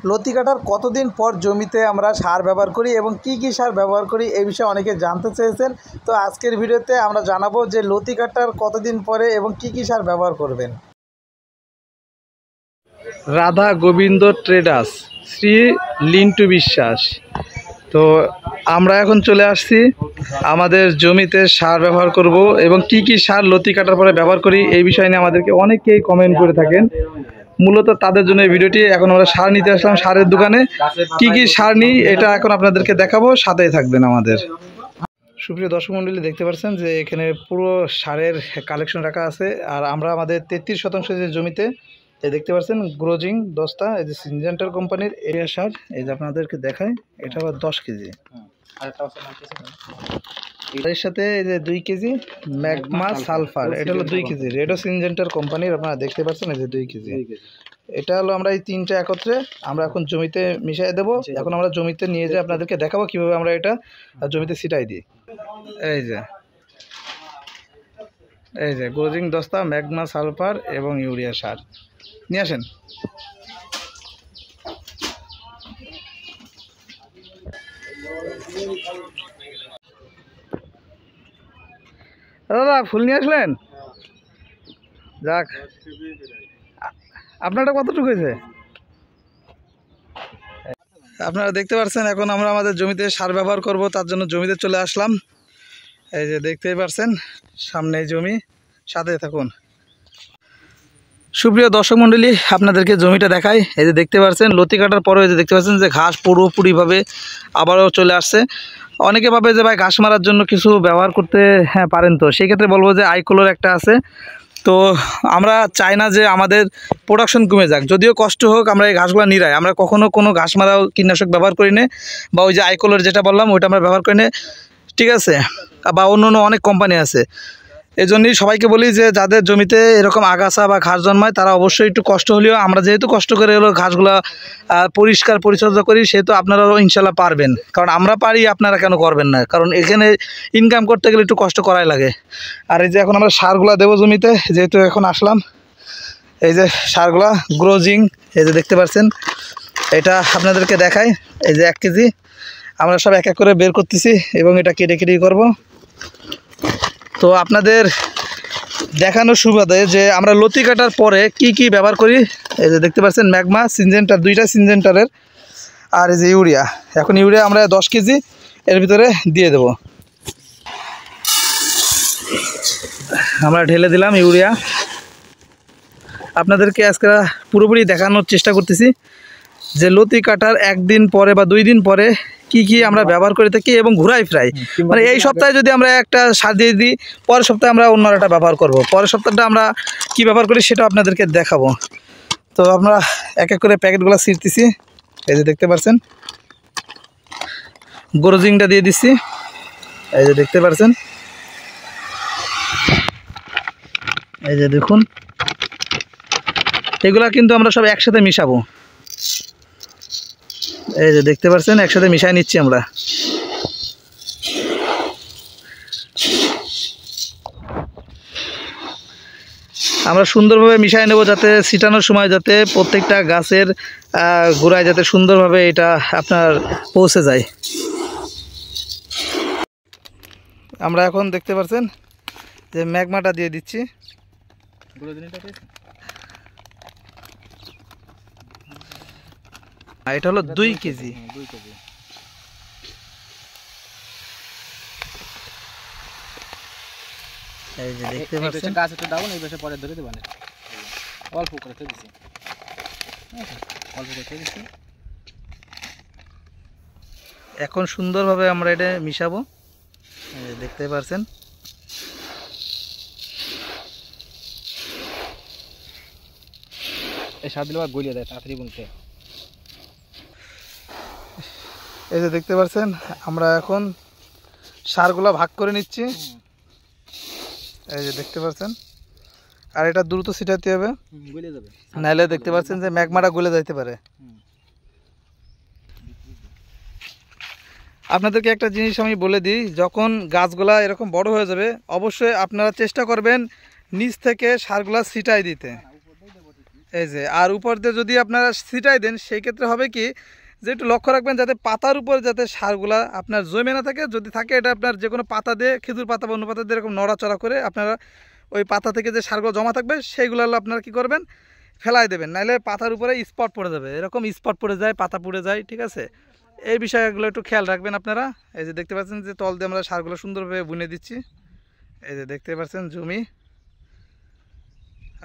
লতি কাটার কতদিন পর জমিতে আমরা সার ব্যবহার করি এবং কি কি সার ব্যবহার করি এই বিষয়ে অনেকে জানতে চেয়েছেন। তো আজকের ভিডিওতে আমরা জানাবো যে লতি কাটার কতদিন পরে এবং কি কি সার ব্যবহার করবেন। রাধা গোবিন্দ ট্রেডার্স, শ্রী লিন্টু বিশ্বাস। তো আমরা এখন চলে আসছি আমাদের জমিতে সার ব্যবহার করব এবং কি কি সার লতি কাটার পরে ব্যবহার করি এই বিষয় নিয়ে আমাদেরকে অনেকেই কমেন্ট করে থাকেন। মূলত তাদের জন্য এই ভিডিওটি। এখন আমরা সার নিতে আসলাম সারের দোকানে। কি কি সার নিই এটা এখন আপনাদেরকে দেখাবো, সাথেই থাকবেন আমাদের। সুপ্রিয় দর্শক মণ্ডলী, দেখতে পাচ্ছেন যে এখানে পুরো সারের কালেকশন রাখা আছে। আর আমরা আমাদের 33% যে জমিতে দেখতে পাচ্ছেন গ্রোজিং দস্তা, এই যে সিনজেন্টার কোম্পানির এরিয়া সার, এই যে আপনাদেরকে দেখায়, এটা আবার 10 কেজি। এর সাথে এই যে 2 কেজি ম্যাগমা সালফার, এটা হলো 2 কেজি রেডো সিনজেন্টার কোম্পানির, আপনারা দেখতে পাচ্ছেন এই যে 2 কেজি। এটা হলো আমরা এই তিনটা একত্রে আমরা এখন জমিতে মিশিয়ে দেবো। এখন আমরা জমিতে নিয়ে যেয়ে আপনাদেরকে দেখাবো কিভাবে আমরা এটা জমিতে ছিটাই দিই। এই যে গ্রোজিং দস্তা, ম্যাগমা সালফার এবং ইউরিয়া সার নিয়ে আসেন। দাদা ফুল নিয়ে আসলেন? যাক, আপনারটা কতটুকু হয়েছে? আপনারা দেখতে পাচ্ছেন এখন আমরা আমাদের জমিতে সার ব্যবহার করব, তার জন্য জমিতে চলে আসলাম। এই যে দেখতেই পাচ্ছেন সামনে জমি, সাথে থাকুন। সুপ্রিয় দর্শক মণ্ডলী, আপনাদেরকে জমিটা দেখাই। এই যে দেখতে পাচ্ছেন লতি কাটার পরে যে দেখতে পাচ্ছেন যে ঘাস পুরোপুরিভাবে আবারও চলে আসছে। অনেকে ভাবে যে ভাই ঘাস মারার জন্য কিছু ব্যবহার করতে পারেন, তো সেই ক্ষেত্রে বলবো যে আইকোলোর একটা আছে। তো আমরা চাই না যে আমাদের প্রোডাকশন কমে যাক, যদিও কষ্ট হোক আমরা এই ঘাসগুলো নিরাই। আমরা কখনো কোনো ঘাস মারাও কীটনাশক ব্যবহার করি না, বা ওই যে আইকোলোর যেটা বললাম ওইটা আমরা ব্যবহার করি না, ঠিক আছে? বা অন্য অনেক কোম্পানি আছে। এই জন্যই সবাইকে বলি যে যাদের জমিতে এরকম আগাছা বা ঘাস জন্মায় তারা অবশ্যই একটু কষ্ট হলেও, আমরা যেহেতু কষ্ট করে হলো ঘাসগুলো পরিষ্কার পরিচর্যা করি, সেহেতু আপনারাও ইনশাল্লাহ পারবেন। কারণ আমরা পারি, আপনারা কেন করবেন না? কারণ এখানে ইনকাম করতে গেলে একটু কষ্ট করাই লাগে। আর এই যে এখন আমরা সারগুলা দেবো জমিতে, যেহেতু এখন আসলাম। এই যে সারগুলা গ্রোজিং, এই যে দেখতে পাচ্ছেন, এটা আপনাদেরকে দেখাই। এই যে 1 কেজি আমরা সব এক এক করে বের করতেছি এবং এটা কেটে কেটেই করবো। তো আপনাদের দেখানোর সুবাদে যে আমরা লতি কাটার পরে কি কি ব্যবহার করি, এই যে দেখতে পাচ্ছেন ম্যাগমা সিনজেন্টার, 2টা সিনজেন্টারের, আর এই যে ইউরিয়া। এখন ইউরিয়া আমরা 10 কেজি এর ভিতরে দিয়ে দেব। আমরা ঢেলে দিলাম ইউরিয়া। আপনাদেরকে আজকে পুরোপুরি দেখানোর চেষ্টা করতেছি যে লতি কাটার 1 দিন পরে বা 2 দিন পরে কি কি আমরা ব্যবহার করে থাকি এবং ঘুরাই ফ্রাই। মানে এই সপ্তাহে যদি আমরা একটা সার দিয়ে দিই, পরের সপ্তাহে আমরা অন্য একটা ব্যবহার করব। পরের সপ্তাহটা আমরা কি ব্যবহার করি সেটা আপনাদেরকে দেখাবো। তো আমরা এক এক করে প্যাকেটগুলো ছিঁড়তেছি। এই যে দেখতে পাচ্ছেন গ্রোজিংটা দিয়ে দিচ্ছি, এই যে দেখতে পাচ্ছেন, এই যে দেখুন এগুলা কিন্তু আমরা সব একসাথে মিশাবো। এই যে দেখতে পাচ্ছেন একসাথে মিশাই নিচ্ছি আমরা। আমরা সুন্দরভাবে মিশাই নেব, যাতে ছিটানোর সময় যাতে প্রত্যেকটা গাছের গোড়ায় যাতে সুন্দরভাবে এটা আপনার পৌঁছে যায়। আমরা এখন দেখতে পাচ্ছেন যে ম্যাগমাটা দিয়ে দিচ্ছি। এটা হলো 2 কেজি। এই যে দেখতে পাচ্ছেন গাছ একটু ডাউন, এই পাশে পরে ধরে দেবেন, অল্প করে দিছি, অল্প করে দিছি। এখন সুন্দরভাবে আমরা এটা মিশাবো, এই যে দেখতে পাচ্ছেন। এই সার দিলে গলিয়ে দেয় তাড়াতাড়ি বলতে। এই যে দেখতে পাচ্ছেন আমরা এখন সারগুলা ভাগ করে নিচ্ছি, এই যে দেখতে পাচ্ছেন। আর এটা দ্রুত ছিটাতে হবে, গলে যাবে, নাহলে দেখতে পাচ্ছেন যে ম্যাগমাটা গলে যাইতে পারে। আপনাদেরকে একটা জিনিস আমি বলে দিই, যখন গাছগুলা এরকম বড় হয়ে যাবে অবশ্যই আপনারা চেষ্টা করবেন নিচ থেকে সারগুলা ছিটাই দিতে। এই যে আর উপর দিয়ে যদি আপনারা ছিটাই দেন সেই ক্ষেত্রে হবে কি যে একটু লক্ষ্য রাখবেন যাতে পাতার উপর যাতে সারগুলা আপনার জমে না থাকে, যদি থাকে এটা আপনার যে কোনো পাতা দিয়ে, খেজুর পাতা বা অন্য পাতা দিয়ে এরকম নড়াচড়া করে আপনারা ওই পাতা থেকে যে সারগুলো জমা থাকবে সেইগুলো হলো আপনারা কী করবেন, ফেলাই দেবেন, নাহলে পাতার উপরে স্পট পড়ে যাবে, এরকম স্পট পড়ে যায়, পাতা পুড়ে যায়, ঠিক আছে। এই বিষয়গুলো একটু খেয়াল রাখবেন আপনারা। এই যে দেখতে পাচ্ছেন যে তল দিয়ে আমরা সারগুলো সুন্দরভাবে বুনে দিচ্ছি। এই যে দেখতে পাচ্ছেন জমি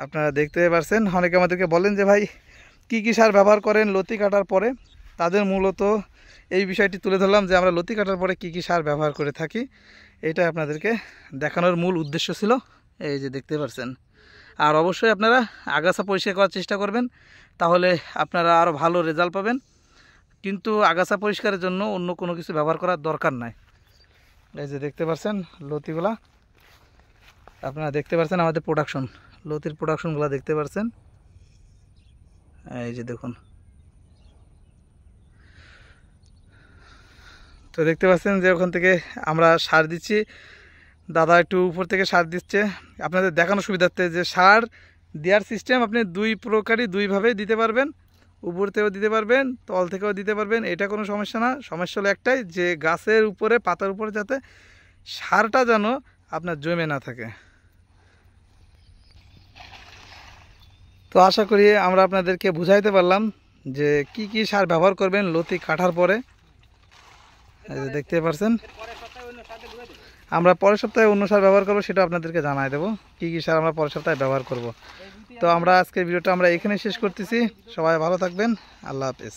আপনারা দেখতে পাচ্ছেন। অনেকে আমাদেরকে বলেন যে ভাই কী কী সার ব্যবহার করেন লতি কাটার পরে, তাদের মূলত এই বিষয়টি তুলে ধরলাম যে আমরা লতি কাটার পরে কী কী সার ব্যবহার করে থাকি, এটা আপনাদেরকে দেখানোর মূল উদ্দেশ্য ছিল। এই যে দেখতে পাচ্ছেন। আর অবশ্যই আপনারা আগাছা পরিষ্কার করার চেষ্টা করবেন, তাহলে আপনারা আরও ভালো রেজাল্ট পাবেন। কিন্তু আগাছা পরিষ্কারের জন্য অন্য কোনো কিছু ব্যবহার করার দরকার নাই। এই যে দেখতে পাচ্ছেন লতিগুলা, আপনারা দেখতে পাচ্ছেন আমাদের প্রোডাকশন, লতির প্রোডাকশনগুলো দেখতে পাচ্ছেন। এই যে দেখুন, তো দেখতে পাচ্ছেন যে ওখান থেকে আমরা সার দিচ্ছি, দাদা একটু উপর থেকে সার দিচ্ছে আপনাদের দেখানোর সুবিধার্থে যে সার দেওয়ার সিস্টেম আপনি দুই প্রকারই দুইভাবেই দিতে পারবেন, উপর থেকেও দিতে পারবেন, তল থেকেও দিতে পারবেন, এটা কোনো সমস্যা না। সমস্যা হলো একটাই যে গাছের উপরে, পাতার উপরে যাতে সারটা যেন আপনার জমে না থাকে। তো আশা করি আমরা আপনাদেরকে বুঝাইতে পারলাম যে কি কি সার ব্যবহার করবেন লতি কাটার পরে। এই যে দেখতে পাচ্ছেন, আমরা পরের সপ্তাহে অন্য সার ব্যবহার করবো, সেটা আপনাদেরকে জানাই দেবো কী কী সার আমরা পরের সপ্তাহে ব্যবহার করব। তো আমরা আজকের ভিডিওটা আমরা এখানে শেষ করতেছি। সবাই ভালো থাকবেন, আল্লাহ হাফেজ।